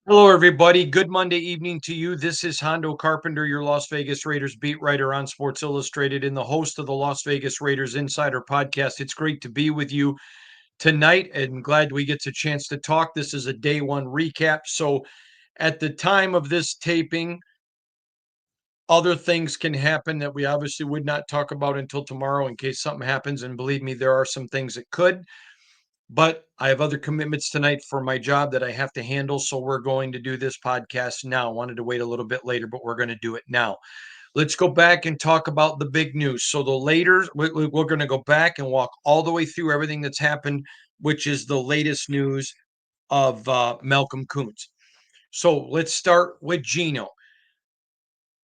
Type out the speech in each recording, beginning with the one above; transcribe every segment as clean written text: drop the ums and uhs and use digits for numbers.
Hello, everybody. Good Monday evening to you. This is Hondo Carpenter, your Las Vegas Raiders beat writer on Sports Illustrated and the host of the Las Vegas Raiders Insider Podcast. It's great to be with you tonight and glad we get a chance to talk. This is a day one recap. So, at the time of this taping, other things can happen that we obviously would not talk about until tomorrow in case something happens. And believe me, there are some things that could. But I have other commitments tonight for my job that I have to handle. So we're going to do this podcast now. I wanted to wait a little bit later, but we're going to do it now. Let's go back and talk about the big news. So the later, we're going to go back and walk all the way through everything that's happened, which is the latest news of Malcolm Koonce. So let's start with Geno.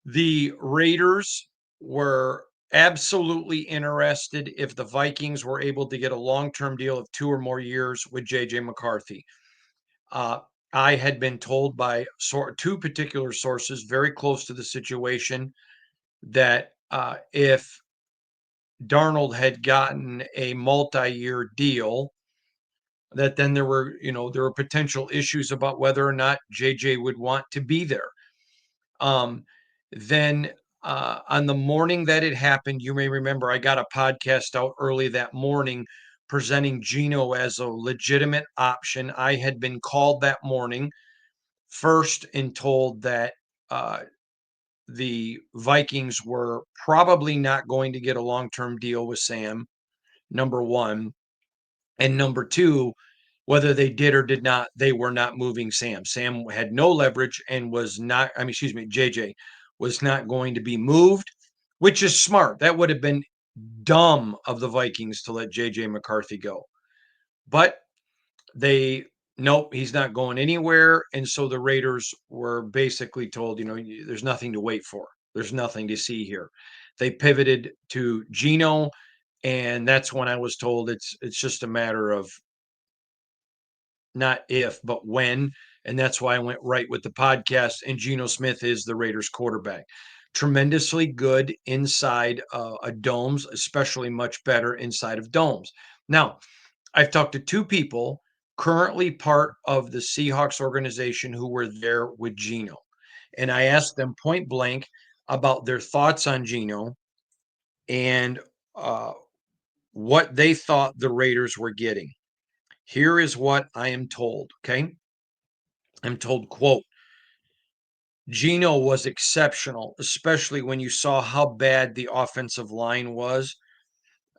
The Raiders were absolutely interested if the Vikings were able to get a long-term deal of 2 or more years with JJ McCarthy. Uh, I had been told by two particular sources very close to the situation that if Darnold had gotten a multi-year deal, that then there were potential issues about whether or not JJ would want to be there. Um, then on the morning that it happened, you may remember I got a podcast out early that morning presenting Geno as a legitimate option. I had been called that morning first and told that uh, the Vikings were probably not going to get a long term deal with Sam, number one. And number two, whether they did or did not, they were not moving Sam. Sam had no leverage and was not, I mean, excuse me, JJ was not going to be moved, which is smart. That would have been dumb of the Vikings to let JJ McCarthy go. But they, nope, he's not going anywhere. And so the Raiders were basically told, there's nothing to wait for. There's nothing to see here. They pivoted to Geno, and that's when I was told it's just a matter of not if, but when. And that's why I went right with the podcast. And Geno Smith is the Raiders quarterback. Tremendously good inside a domes, especially much better inside of domes. Now, I've talked to two people currently part of the Seahawks organization who were there with Geno. And I asked them point blank about their thoughts on Geno and uh, what they thought the Raiders were getting. Here is what I am told. Okay. I'm told, quote, Geno was exceptional, especially when you saw how bad the offensive line was.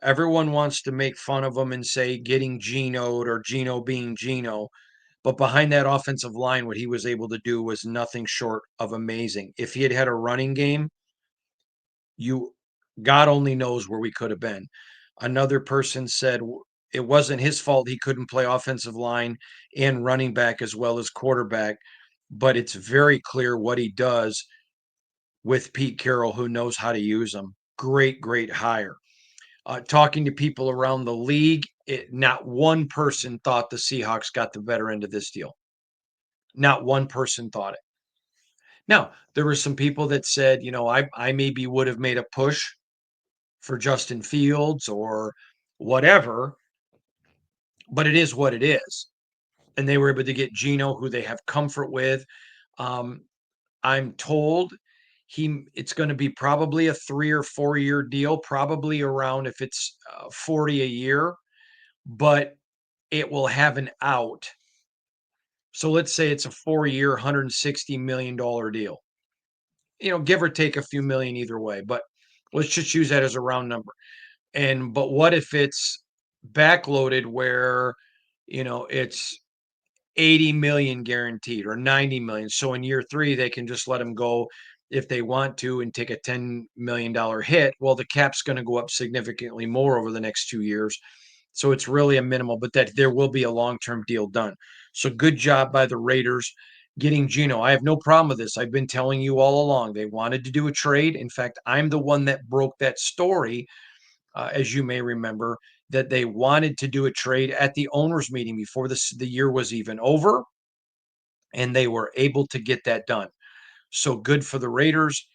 Everyone wants to make fun of him and say getting Geno'd or Geno being Geno. But behind that offensive line, what he was able to do was nothing short of amazing. If he had had a running game, you God only knows where we could have been. Another person said it wasn't his fault he couldn't play offensive line and running back as well as quarterback, but it's very clear what he does with Pete Carroll, who knows how to use him. Great, great hire. Talking to people around the league, not one person thought the Seahawks got the better end of this deal. Not one person thought it. Now, there were some people that said, I maybe would have made a push for Justin Fields or whatever, but it is what it is. And they were able to get Geno, who they have comfort with. Um, I'm told it's going to be probably a 3 or 4 year deal, probably around if it's 40 a year, but it will have an out. So let's say it's a 4 year, $160 million deal. Give or take a few million either way, but let's just use that as a round number. But what if it's backloaded where, it's 80 million guaranteed or 90 million. So in year three, they can just let him go if they want to and take a $10 million hit. Well, the cap's going to go up significantly more over the next 2 years. So it's really a minimal, but that there will be a long-term deal done. So good job by the Raiders getting Geno. I have no problem with this. I've been telling you all along. They wanted to do a trade. In fact, I'm the one that broke that story, as you may remember, that they wanted to do a trade at the owners' meeting before the year was even over, and they were able to get that done. So good for the Raiders,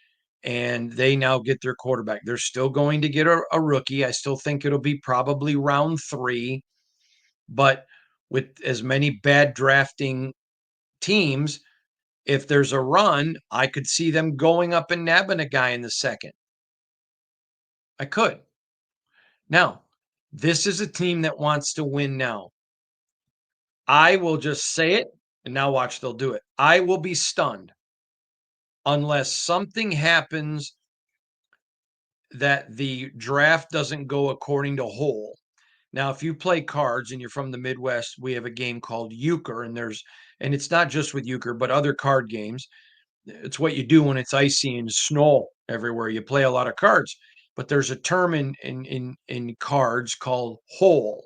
and they now get their quarterback. They're still going to get a rookie. I still think it'll be probably round 3, but with as many bad drafting teams, If there's a run, I could see them going up and nabbing a guy in the second. I could. Now, this is a team that wants to win now. I will just say it, and now watch, they'll do it. I will be stunned unless something happens that the draft doesn't go according to whole. Now, if you play cards and you're from the Midwest, we have a game called euchre, and it's not just with euchre, but other card games. It's what you do when it's icy and snow everywhere. You play a lot of cards, but there's a term in cards called whole.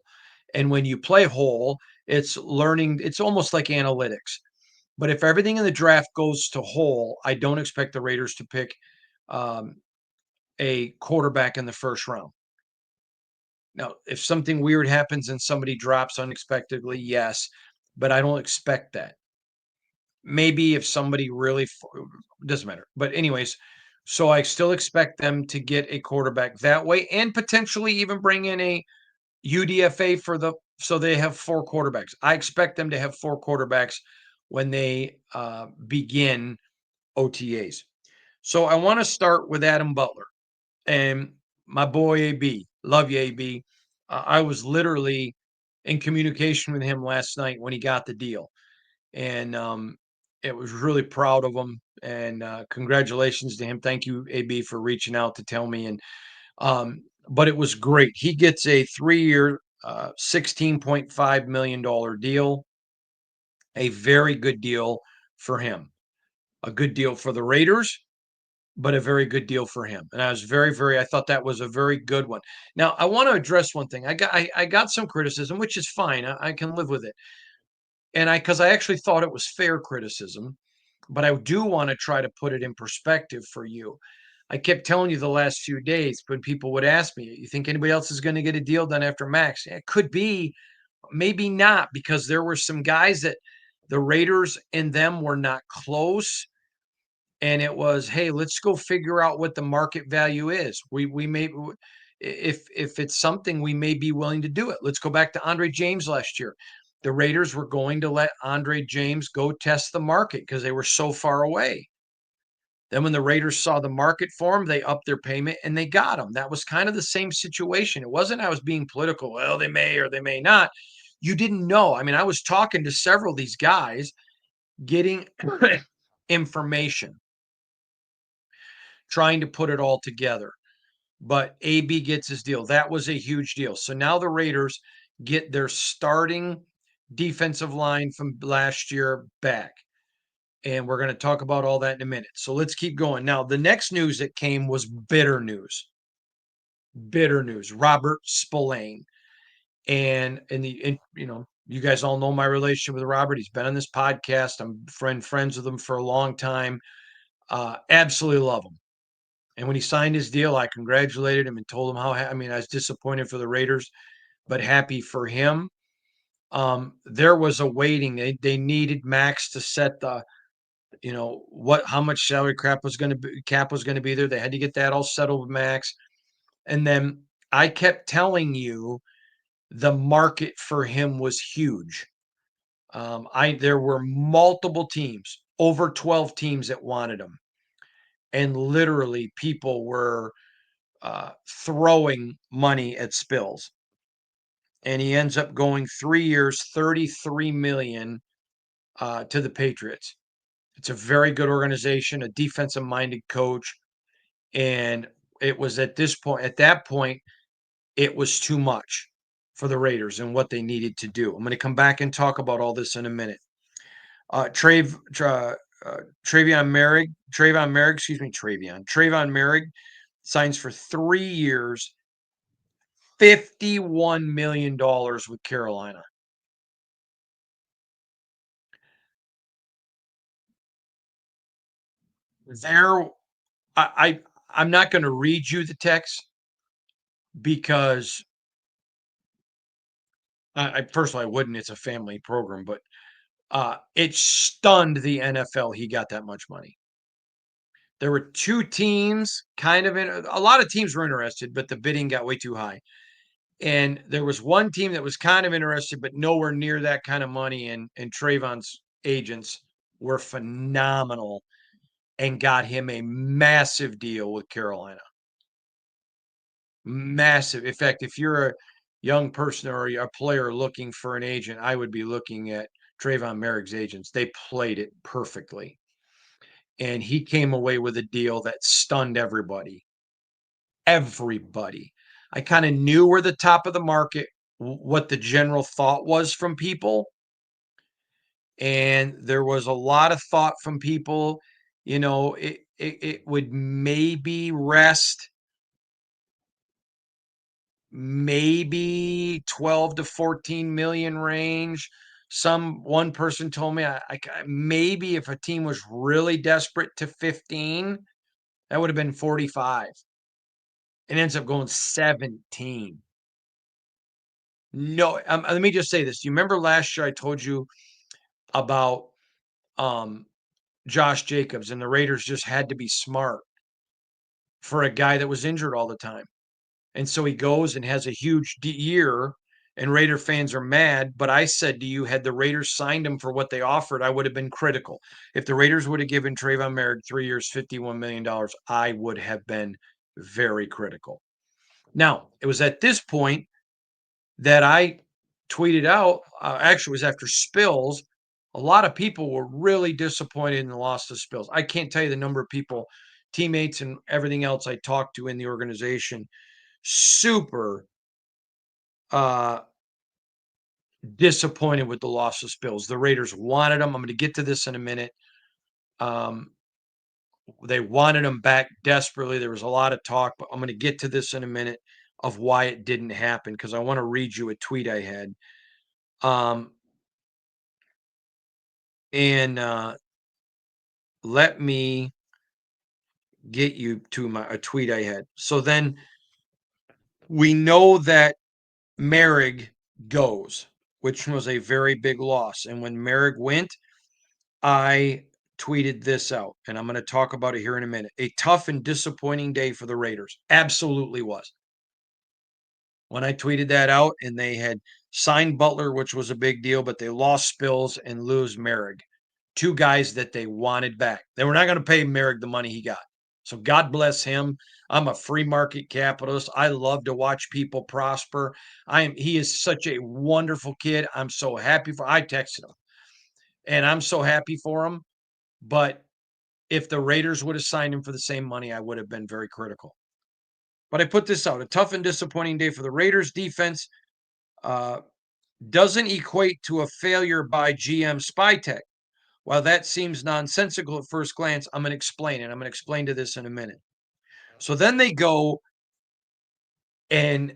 And when you play whole, it's learning, it's almost like analytics. But if everything in the draft goes to whole, I don't expect the Raiders to pick um, a quarterback in the first round. Now, if something weird happens and somebody drops unexpectedly, yes, but I don't expect that. Maybe if somebody really doesn't matter. But anyways, so I still expect them to get a quarterback that way and potentially even bring in a UDFA for the so they have four quarterbacks. I expect them to have four quarterbacks when they begin OTAs. So I want to start with Adam Butler and my boy AB. Love you, AB. I was literally in communication with him last night when he got the deal, and it was really proud of him. And congratulations to him. Thank you, AB, for reaching out to tell me. And but it was great. He gets a 3-year, $16.5 million deal. A very good deal for him. A good deal for the Raiders, but a very good deal for him. And I was I thought that was a very good one. Now, I want to address one thing. I got some criticism, which is fine. I can live with it. And because I actually thought it was fair criticism, but I do want to try to put it in perspective for you. I kept telling you the last few days when people would ask me, you think anybody else is going to get a deal done after Max? It could be, maybe not, because there were some guys that the Raiders and them were not close, and it was, hey, let's go figure out what the market value is. We may, if it's something, we may be willing to do it. Let's go back to Andre James last year. The Raiders were going to let Andre James go test the market because they were so far away. Then when the Raiders saw the market for him, they upped their payment and they got him. That was kind of the same situation. It wasn't I was being political. Well, they may or they may not. You didn't know. I mean, I was talking to several of these guys, getting information, trying to put it all together. But AB gets his deal. That was a huge deal. So now the Raiders get their starting defensive line from last year back. And we're going to talk about all that in a minute. So let's keep going. Now, the next news that came was bitter news. Bitter news. Robert Spillane. And you guys all know my relationship with Robert. He's been on this podcast. I'm friends with him for a long time. Absolutely love him. And when he signed his deal, I congratulated him and told him I was disappointed for the Raiders, but happy for him. There was a waiting. They needed Max to set the, how much salary cap was going to be there. They had to get that all settled with Max. And then I kept telling you the market for him was huge. There were multiple teams, over 12 teams that wanted him. And literally people were throwing money at Spills. And he ends up going 3 years, 33 million to the Patriots. It's a very good organization, a defensive minded coach. And it was at that point, it was too much for the Raiders and what they needed to do. I'm going to come back and talk about all this in a minute. Trayvon Merrick signs for 3 years, $51 million with Carolina. There, I'm not going to read you the text because first of all, I wouldn't. It's a family program, but it stunned the NFL. He got that much money. There were two teams a lot of teams were interested, but the bidding got way too high. And there was one team that was kind of interested, but nowhere near that kind of money. And Trayvon's agents were phenomenal and got him a massive deal with Carolina. Massive. In fact, if you're a young person or a player looking for an agent, I would be looking at Trayvon Merrick's agents. They played it perfectly. And he came away with a deal that stunned everybody. Everybody. I kind of knew where the top of the market, what the general thought was from people. And there was a lot of thought from people, it would maybe rest maybe 12 to 14 million range. One person told me maybe if a team was really desperate to 15, that would have been 45. It ends up going 17. No, let me just say this. Do you remember last year I told you about um, Josh Jacobs and the Raiders just had to be smart for a guy that was injured all the time? And so he goes and has a huge year, and Raider fans are mad. But I said to you, had the Raiders signed him for what they offered, I would have been critical. If the Raiders would have given Trayvon Merrick 3 years, $51 million, I would have been very critical. Now, it was at this point that I tweeted out, actually, it was after Spills. A lot of people were really disappointed in the loss of Spills. I can't tell you the number of people, teammates, and everything else I talked to in the organization, super uh, disappointed with the loss of Spills. The Raiders wanted him. I'm going to get to this in a minute. Um, they wanted him back desperately. There was a lot of talk, but I'm going to get to this in a minute of why it didn't happen because I want to read you a tweet I had. Um, and let me get you to a tweet I had. So then we know that Merrig goes, which was a very big loss. And when Merrig went, I tweeted this out, and I'm going to talk about it here in a minute. A tough and disappointing day for the Raiders. Absolutely was. When I tweeted that out, and they had signed Butler, which was a big deal, but they lost Spills and lose Merrick. Two guys that they wanted back. They were not going to pay Merrick the money he got. So God bless him. I'm a free market capitalist. I love to watch people prosper. He is such a wonderful kid. I'm so happy I texted him. And I'm so happy for him. But if the Raiders would have signed him for the same money, I would have been very critical. But I put this out. A tough and disappointing day for the Raiders defense uh, doesn't equate to a failure by GM Spytech. While that seems nonsensical at first glance, I'm going to explain it. I'm going to explain to this in a minute. So then they go, and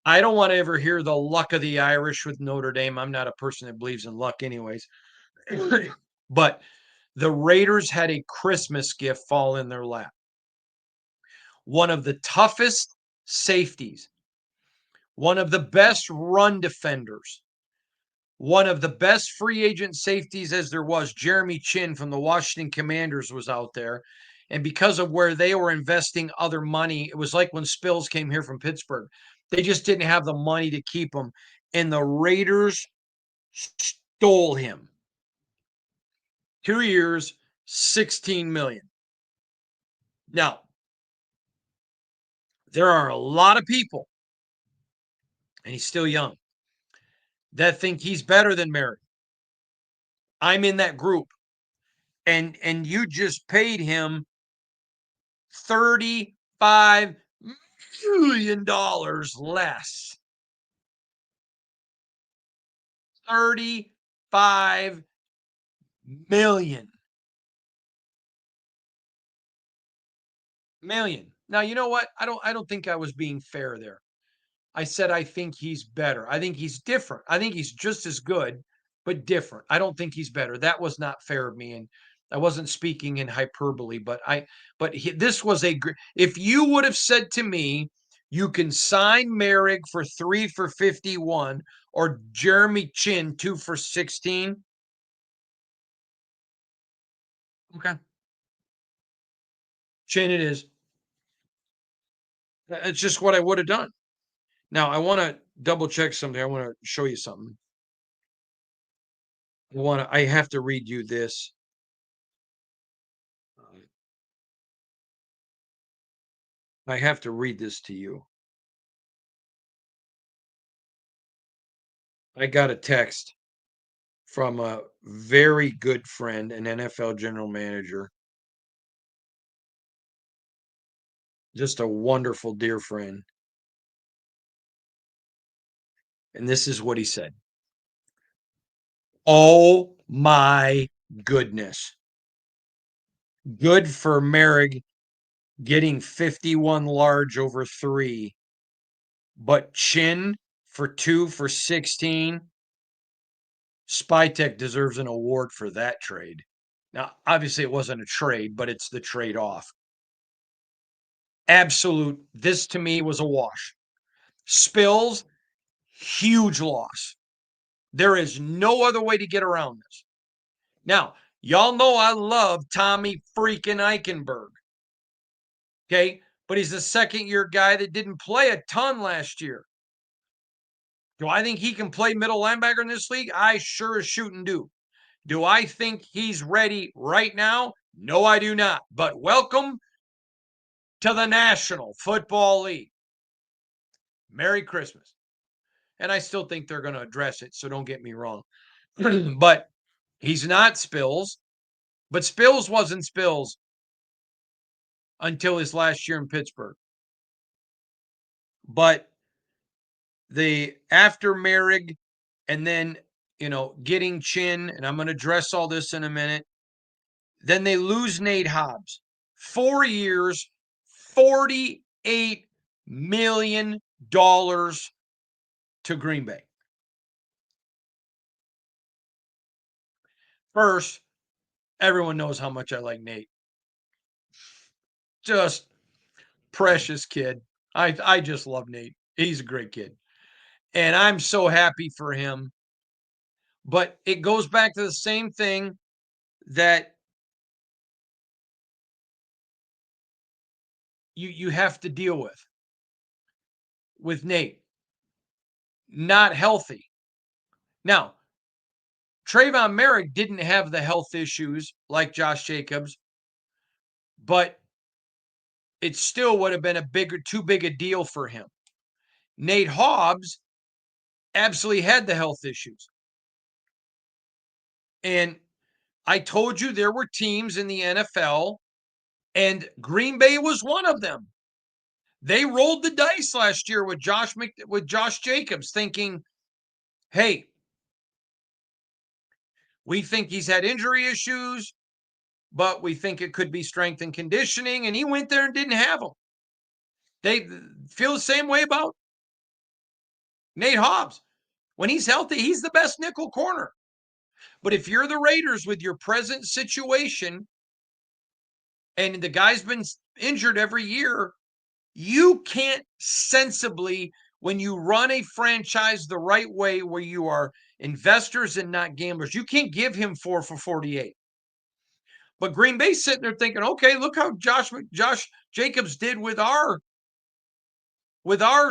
I don't want to ever hear the luck of the Irish with Notre Dame. I'm not a person that believes in luck, anyways. But the Raiders had a Christmas gift fall in their lap. One of the toughest safeties, one of the best run defenders, one of the best free agent safeties as there was, Jeremy Chinn from the Washington Commanders, was out there. And because of where they were investing other money, it was like when Spills came here from Pittsburgh. They just didn't have the money to keep him. And the Raiders stole him. 2 years, $16 million. Now, there are a lot of people, and he's still young, that think he's better than Merrick. I'm in that group. And you just paid him $35 million less. 35 million. Million. Now, you know what? I don't think I was being fair there. I said I think he's better. I think he's different. I think he's just as good, but different. I don't think he's better. That was not fair of me, and I wasn't speaking in hyperbole. This was if you would have said to me, you can sign Merrick for 3 for 51 or Jeremy Chinn 2 for 16. Okay, Chinn it is. It's just what I would have done. Now I want to double check something. I want to show you something. I have to read you this. I have to read this to you. I got a text from a very good friend, an NFL general manager, just a wonderful dear friend. And this is what he said. Oh my goodness. Good for Merrick getting 51 large over 3, but Chinn for 2 for 16. Spytech deserves an award for that trade. Now, obviously, it wasn't a trade, but it's the trade off. Absolute. This to me was a wash. Spills, huge loss. There is no other way to get around this. Now, y'all know I love Tommy freaking Eichenberg. Okay. But he's a second year guy that didn't play a ton last year. Do I think he can play middle linebacker in this league? I sure as shooting do. Do I think he's ready right now? No, I do not. But welcome to the National Football League. Merry Christmas. And I still think they're going to address it, so don't get me wrong. But he's not Spills. But Spills wasn't Spills until his last year in Pittsburgh. But the after Merrig and then, getting Chinn, and I'm going to address all this in a minute. Then they lose Nate Hobbs. 4 years, $48 million to Green Bay. First, everyone knows how much I like Nate. Just precious kid. I just love Nate. He's a great kid. And I'm so happy for him. But it goes back to the same thing that you have to deal with Nate. Not healthy. Now, Trayvon Merrick didn't have the health issues like Josh Jacobs, but it still would have been too big a deal for him. Nate Hobbs absolutely had the health issues. And I told you there were teams in the NFL, and Green Bay was one of them. They rolled the dice last year with Josh Jacobs, thinking, "Hey, we think he's had injury issues, but we think it could be strength and conditioning." And he went there and didn't have them. They feel the same way about Nate Hobbs. When he's healthy, he's the best nickel corner. But if you're the Raiders with your present situation and the guy's been injured every year, you can't sensibly, when you run a franchise the right way where you are investors and not gamblers, you can't give him 4 for 48. But Green Bay's sitting there thinking, okay, look how Josh Jacobs did with our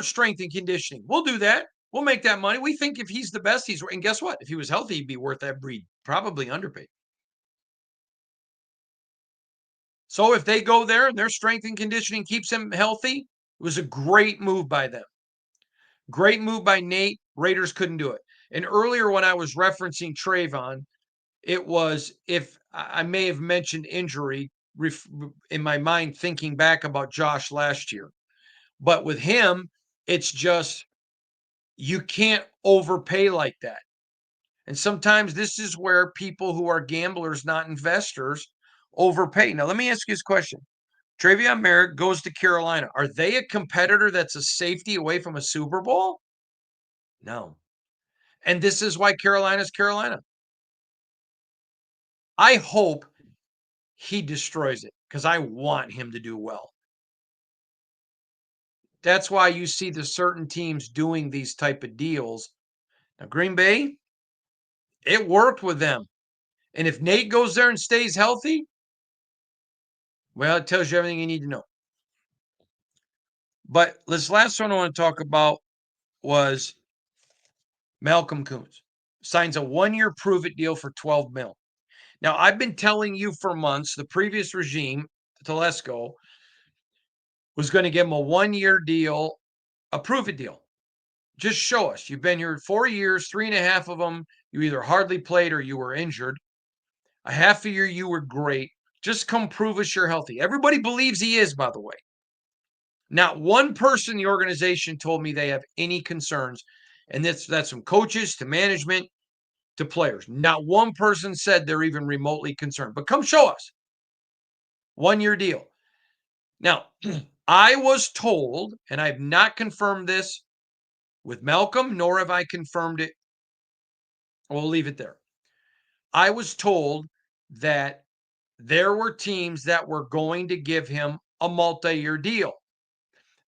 strength and conditioning. We'll do that. We'll make that money. We think if he's the best, and guess what? If he was healthy, he'd be worth that breed. Probably underpaid. So if they go there and their strength and conditioning keeps him healthy, it was a great move by them. Great move by Nate. Raiders couldn't do it. And earlier when I was referencing Trayvon, it was, if I may have mentioned injury in my mind, thinking back about Josh last year. But with him, it's just, you can't overpay like that. And sometimes this is where people who are gamblers, not investors, overpay. Now, let me ask you this question. Travion Merrick goes to Carolina. Are they a competitor that's a safety away from a Super Bowl? No. And this is why Carolina's Carolina. I hope he destroys it because I want him to do well. That's why you see the certain teams doing these type of deals. Now, Green Bay, it worked with them. And if Nate goes there and stays healthy, well, it tells you everything you need to know. But this last one I want to talk about was Malcolm Koonce. signs a 1-year prove-it deal for $12 million. Now, I've been telling you for months, the previous regime, Telesco, was going to give him a 1-year deal, a prove-it deal. Just show us. You've been here 4 years, 3.5 of them, you either hardly played or you were injured. A half a year, you were great. Just come prove us you're healthy. Everybody believes he is, by the way. Not one person in the organization told me they have any concerns. And that's from coaches to management to players. Not one person said they're even remotely concerned. But come show us. 1-year deal. Now, I was told, and I've not confirmed this with Malcolm, nor have I confirmed it. We'll leave it there. I was told that there were teams that were going to give him a multi-year deal.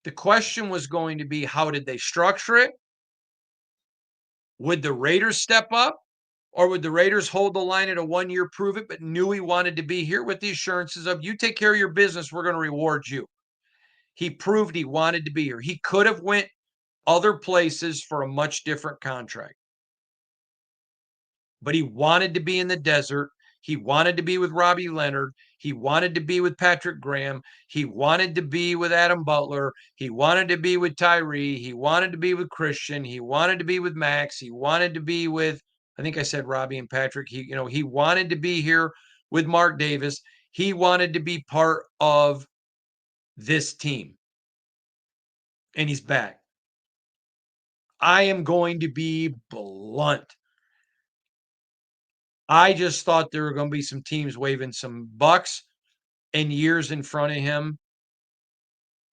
The question was going to be, how did they structure it? Would the Raiders step up? Or would the Raiders hold the line at a 1-year prove it, but knew he wanted to be here with the assurances of, you take care of your business, we're going to reward you. He proved he wanted to be here. He could have went other places for a much different contract. But he wanted to be in the desert. He wanted to be with Robbie Leonard. He wanted to be with Patrick Graham. He wanted to be with Adam Butler. He wanted to be with Tyree. He wanted to be with Christian. He wanted to be with Max. He wanted to be with, I think I said Robbie and Patrick. He wanted to be here with Mark Davis. He wanted to be part of this team. And he's back. I am going to be blunt. I just thought there were going to be some teams waving some bucks and years in front of him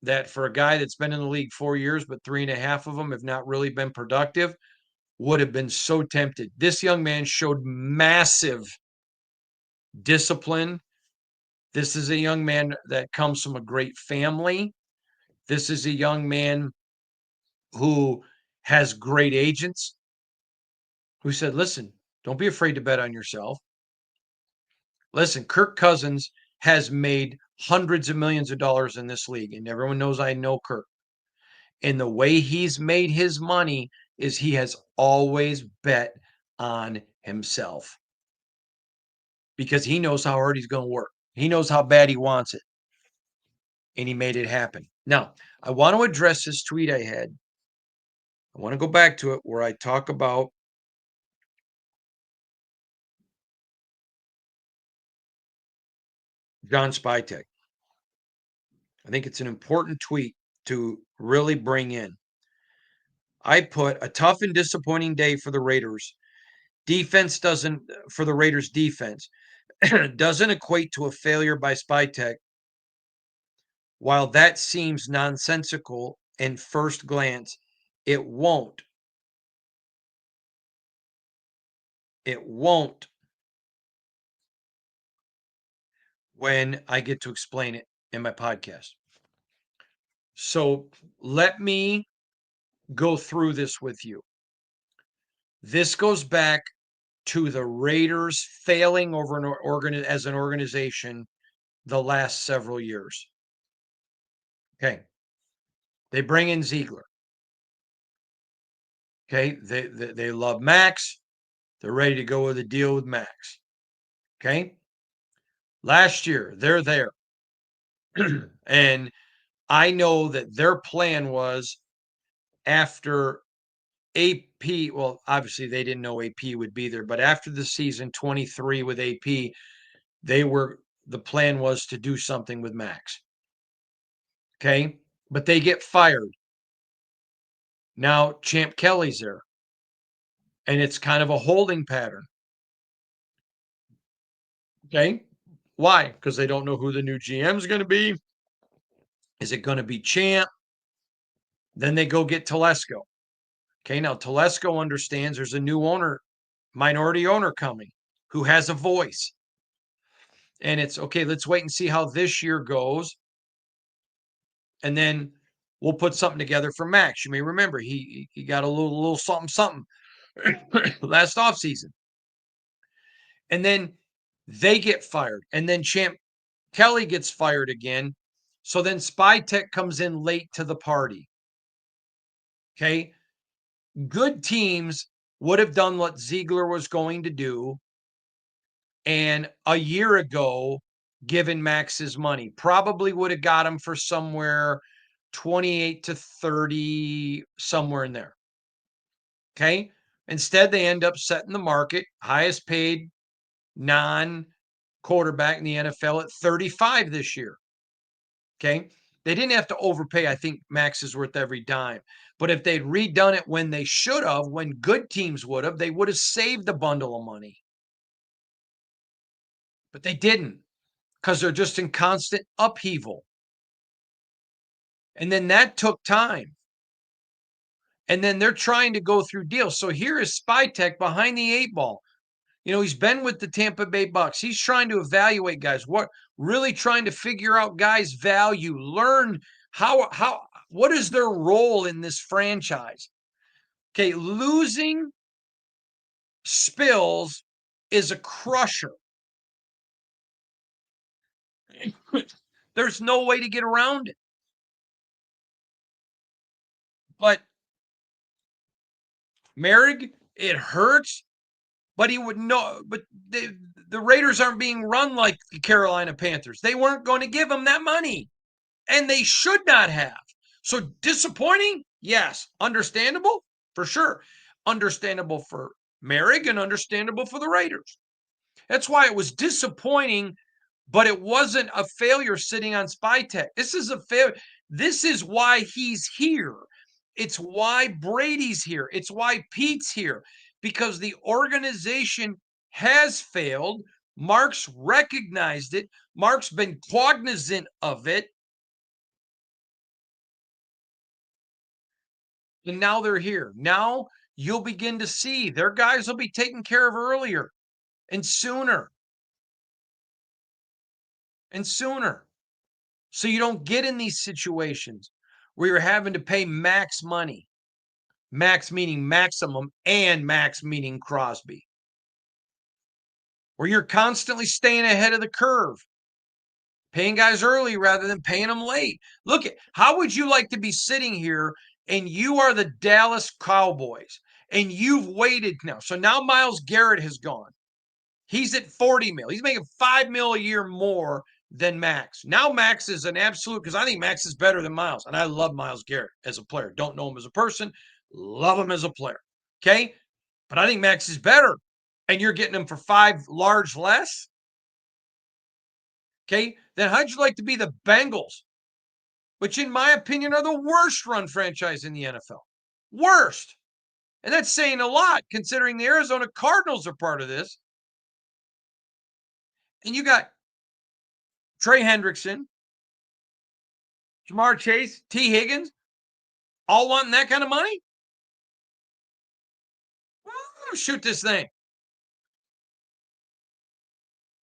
that, for a guy that's been in the league 4 years, but 3.5 of them have not really been productive, would have been so tempted. This young man showed massive discipline. This is a young man that comes from a great family. This is a young man who has great agents who said, listen, don't be afraid to bet on yourself. Listen, Kirk Cousins has made hundreds of millions of dollars in this league, and everyone knows I know Kirk. And the way he's made his money is he has always bet on himself because he knows how hard he's going to work. He knows how bad he wants it, and he made it happen. Now, I want to address this tweet I had. I want to go back to it where I talk about John Spytek. I think it's an important tweet to really bring in. I put a tough and disappointing day for the Raiders. For the Raiders defense, doesn't equate to a failure by Spytek. While that seems nonsensical in first glance, it won't. It won't when I get to explain it in my podcast. So let me go through this with you. This goes back to the Raiders failing as an organization the last several years. Okay. They bring in Ziegler. Okay. They love Max. They're ready to go with a deal with Max. Okay. Last year, they're there. And I know that their plan was after AP, well, obviously they didn't know AP would be there, but after the season 23 with AP, the plan was to do something with Max. Okay. But they get fired. Now Champ Kelly's there. And it's kind of a holding pattern. Okay. Why? Because they don't know who the new GM is going to be. Is it going to be Champ? Then they go get Telesco. Okay. Now Telesco understands there's a new owner, minority owner coming who has a voice. And it's okay, let's wait and see how this year goes. And then we'll put something together for Max. You may remember he got a little something last offseason. And then they get fired. And then Champ Kelly gets fired again. So then Spytek comes in late to the party. Okay. Good teams would have done what Ziegler was going to do, and a year ago, given Max his money, probably would have got him for somewhere 28 to 30, somewhere in there. Okay. Instead, they end up setting the market, highest paid non quarterback in the NFL at 35 this year. Okay. They didn't have to overpay. I think Max is worth every dime. But if they'd redone it when they should have, when good teams would have, they would have saved a bundle of money. But they didn't, because they're just in constant upheaval. And then that took time. And then they're trying to go through deals. So here is Spytek behind the eight ball. You know, he's been with the Tampa Bay Bucks. He's trying to evaluate guys, really trying to figure out guys' value, learn what is their role in this franchise. Okay, losing Spills is a crusher. There's no way to get around it. But Merrick, it hurts, but he would know. But the Raiders aren't being run like the Carolina Panthers. They weren't going to give him that money, and they should not have. So disappointing, yes. Understandable, for sure. Understandable for Merrick and understandable for the Raiders. That's why it was disappointing, but it wasn't a failure sitting on Spytek. This is a failure. This is why he's here. It's why Brady's here. It's why Pete's here, because the organization has failed. Mark's recognized it. Mark's been cognizant of it. And now they're here. Now you'll begin to see their guys will be taken care of earlier and sooner. And sooner. So you don't get in these situations where you're having to pay max money. Max meaning maximum and max meaning Crosby. Where you're constantly staying ahead of the curve. Paying guys early rather than paying them late. Look, how would you like to be sitting here and you are the Dallas Cowboys and you've waited now. So now Myles Garrett has gone. He's at 40 mil. He's making 5 mil a year more than Max. Now Max is an absolute, because I think Max is better than Myles. And I love Myles Garrett as a player. Don't know him as a person. Love him as a player. Okay. But I think Max is better. And you're getting him for 5 large less. Okay. Then how'd you like to be the Bengals, which in my opinion are the worst run franchise in the NFL? Worst. And that's saying a lot considering the Arizona Cardinals are part of this. And you got Trey Hendrickson, Jamar Chase, T. Higgins, all wanting that kind of money? Well, shoot this thing.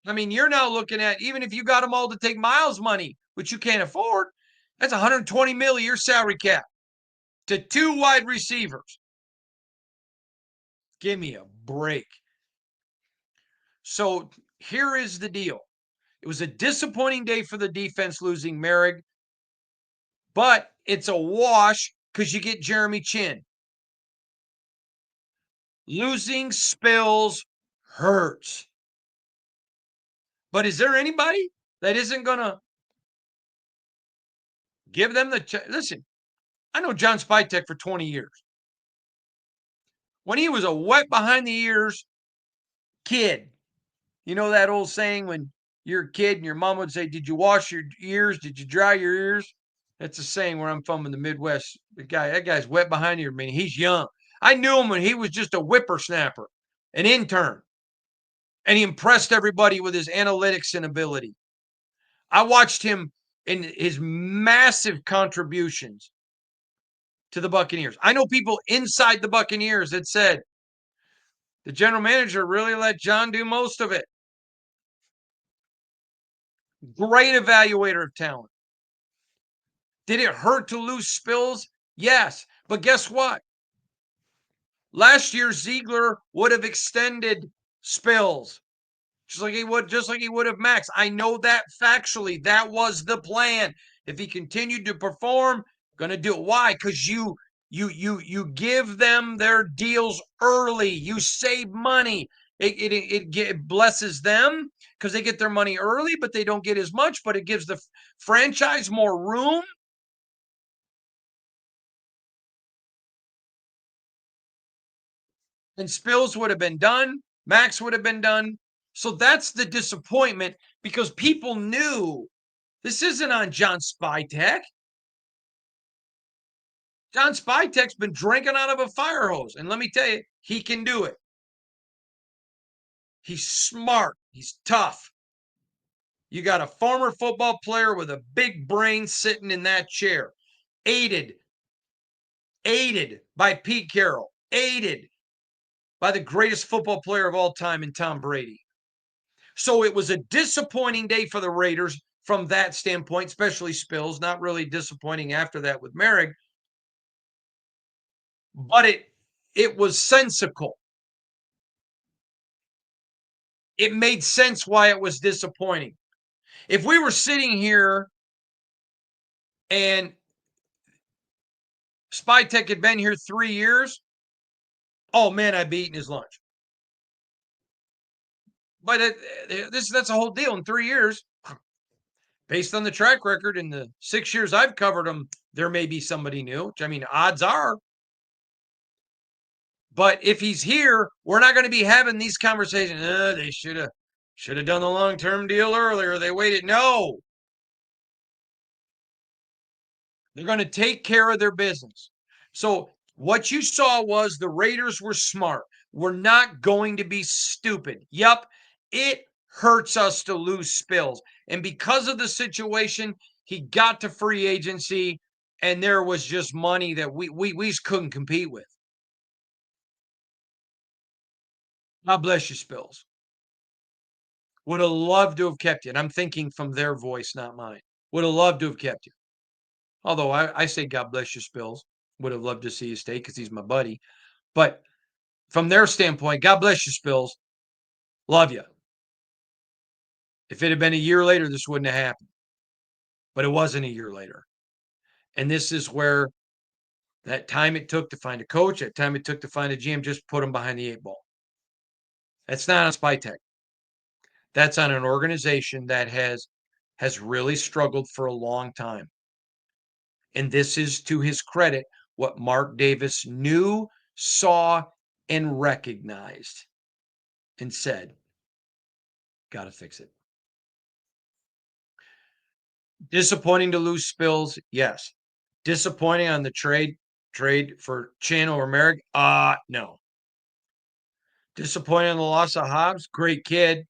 I mean, you're now looking at, even if you got them all to take Myles money, which you can't afford, that's 120 mil a year salary cap to 2 wide receivers. Give me a break. So here is the deal. It was a disappointing day for the defense losing Merrick, but it's a wash because you get Jeremy Chinn. Losing Spills hurts. But is there anybody that isn't going to give them the listen? I know John Spytek for 20 years. When he was a wet behind the ears kid, you know that old saying when you're a kid and your mom would say, "Did you wash your ears? Did you dry your ears?" That's a saying where I'm from in the Midwest. That guy's wet behind the ears. I mean, he's young. I knew him when he was just a whippersnapper, an intern, and he impressed everybody with his analytics and ability. I watched him in his massive contributions to the Buccaneers. I know people inside the Buccaneers that said the general manager really let John do most of it. Great evaluator of talent. Did it hurt to lose Spills? Yes. But guess what? Last year, Ziegler would have extended Spills. Just like he would have Max. I know that factually. That was the plan. If he continued to perform, going to do it. Why? Because you You give them their deals early. You save money. It blesses them because they get their money early, but they don't get as much. But it gives the franchise more room. And Spills would have been done. Max would have been done. So that's the disappointment because people knew this isn't on John Spytek. John Spytek's been drinking out of a fire hose. And let me tell you, he can do it. He's smart. He's tough. You got a former football player with a big brain sitting in that chair, aided by Pete Carroll, aided by the greatest football player of all time in Tom Brady. So it was a disappointing day for the Raiders from that standpoint, especially Spills. Not really disappointing after that with Merrick, but it was sensical. It made sense why it was disappointing. If we were sitting here and Spytek had been here 3 years, oh man, I'd be eating his lunch. But that's a whole deal. In 3 years, based on the track record in the 6 years I've covered him, there may be somebody new. Which, I mean, odds are. But if he's here, we're not going to be having these conversations. They should have done the long-term deal earlier. They waited. No, they're going to take care of their business. So what you saw was the Raiders were smart. We're not going to be stupid. Yep, it hurts us to lose Spills. And because of the situation, he got to free agency, and there was just money that we just couldn't compete with. God bless you, Spills. Would have loved to have kept you. And I'm thinking from their voice, not mine. Would have loved to have kept you. Although I say God bless you, Spills. Would have loved to see you stay because he's my buddy. But from their standpoint, God bless you, Spills. Love you. If it had been a year later, this wouldn't have happened. But it wasn't a year later. And this is where that time it took to find a coach, that time it took to find a GM, just put them behind the 8 ball. That's not on Spytek. That's on an organization that has really struggled for a long time. And this is to his credit what Mark Davis knew, saw, and recognized and said, got to fix it. Disappointing to lose Spills, yes. Disappointing on the trade for Chinn or Merrick, no. Disappointing on the loss of Hobbs, great kid,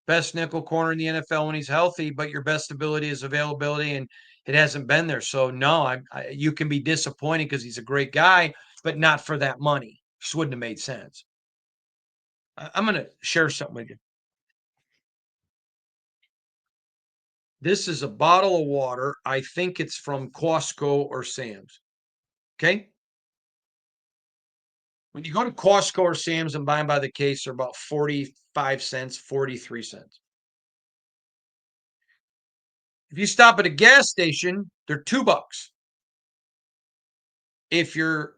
best nickel corner in the NFL when he's healthy, but your best ability is availability, and it hasn't been there. So no, you can be disappointed because he's a great guy, but not for that money. Just wouldn't have made sense. I'm going to share something with you. This is a bottle of water. I think it's from Costco or Sam's. Okay. When you go to Costco or Sam's and buy them by the case, they're about 45 cents, 43 cents. If you stop at a gas station, they're $2. If you're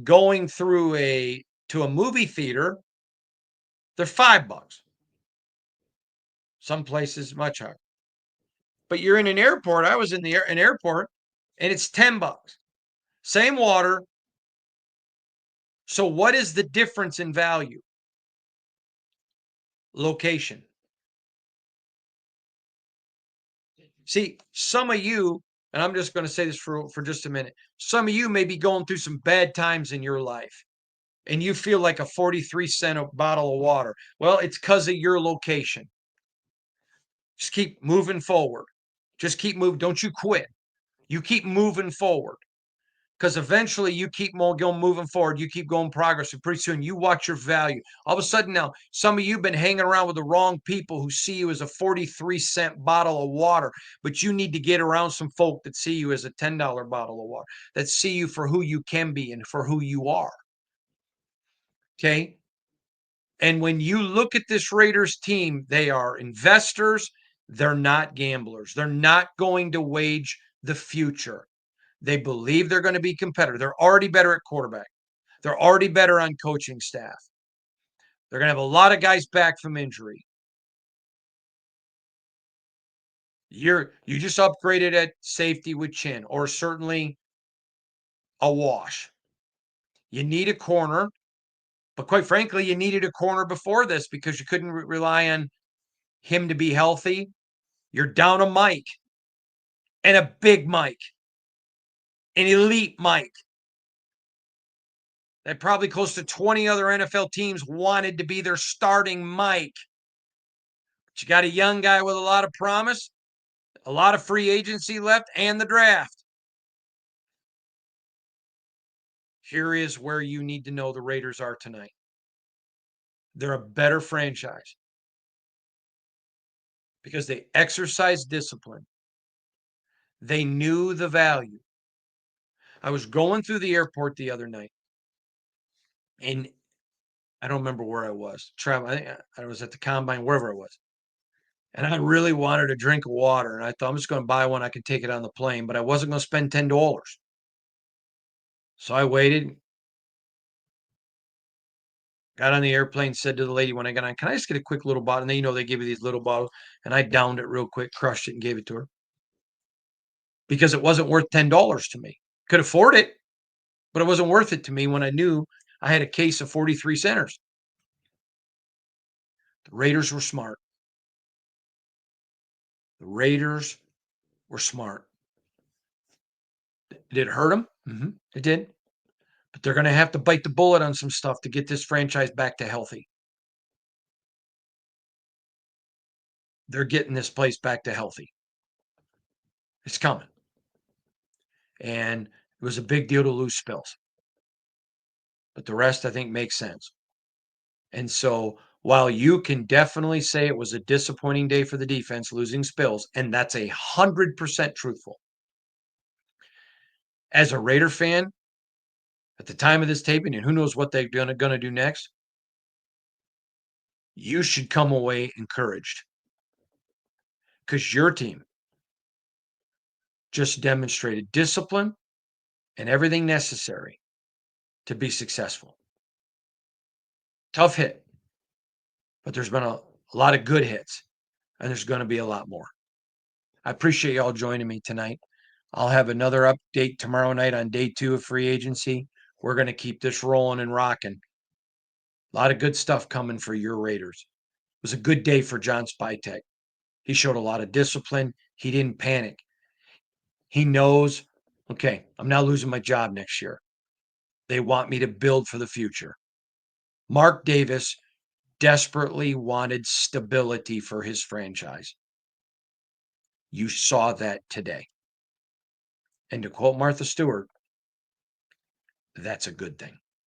going through to a movie theater, they're $5. Some places much higher. But you're in an airport. I was in an airport, and it's $10. Same water. So what is the difference in value? Location. See, some of you, and I'm just going to say this for just a minute. Some of you may be going through some bad times in your life, and you feel like a 43-cent bottle of water. Well, it's because of your location. Just keep moving forward. Just keep moving. Don't you quit. You keep moving forward. Because eventually you keep going moving forward, you keep going progress, and pretty soon you watch your value. All of a sudden now, some of you have been hanging around with the wrong people who see you as a 43-cent bottle of water, but you need to get around some folk that see you as a $10 bottle of water, that see you for who you can be and for who you are. Okay? And when you look at this Raiders team, they are investors. They're not gamblers. They're not going to wage the future. They believe they're going to be competitive. They're already better at quarterback. They're already better on coaching staff. They're going to have a lot of guys back from injury. You just upgraded at safety with Chinn, or certainly a wash. You need a corner, but quite frankly, you needed a corner before this because you couldn't rely on him to be healthy. You're down a Mike, and a big Mike, an elite Mike that probably close to 20 other NFL teams wanted to be their starting Mike. But you got a young guy with a lot of promise, a lot of free agency left, and the draft. Here is where you need to know the Raiders are tonight. They're a better franchise because they exercise discipline. They knew the value. I was going through the airport the other night, and I don't remember where I was. I think I was at the combine, wherever I was. And I really wanted a drink of water. And I thought I'm just going to buy one. I can take it on the plane, but I wasn't going to spend $10. So I waited, got on the airplane, said to the lady when I got on, can I just get a quick little bottle? And they give you these little bottles. And I downed it real quick, crushed it, and gave it to her because it wasn't worth $10 to me. Could afford it, but it wasn't worth it to me when I knew I had a case of 43 centers. The Raiders were smart. The Raiders were smart. Did it hurt them? Mm-hmm. It did. But they're going to have to bite the bullet on some stuff to get this franchise back to healthy. They're getting this place back to healthy. It's coming. And it was a big deal to lose Spills. But the rest, I think, makes sense. And so while you can definitely say it was a disappointing day for the defense losing Spills, and that's 100% truthful. As a Raider fan, at the time of this taping, and who knows what they're going to do next, you should come away encouraged because your team just demonstrated discipline and everything necessary to be successful. Tough hit, but there's been a lot of good hits, and there's going to be a lot more. I appreciate y'all joining me tonight. I'll have another update tomorrow night on day 2 of free agency. We're going to keep this rolling and rocking. A lot of good stuff coming for your Raiders. It was a good day for John Spytek. He showed a lot of discipline. He didn't panic. He knows, okay, I'm not losing my job next year. They want me to build for the future. Mark Davis desperately wanted stability for his franchise. You saw that today. And to quote Martha Stewart, that's a good thing.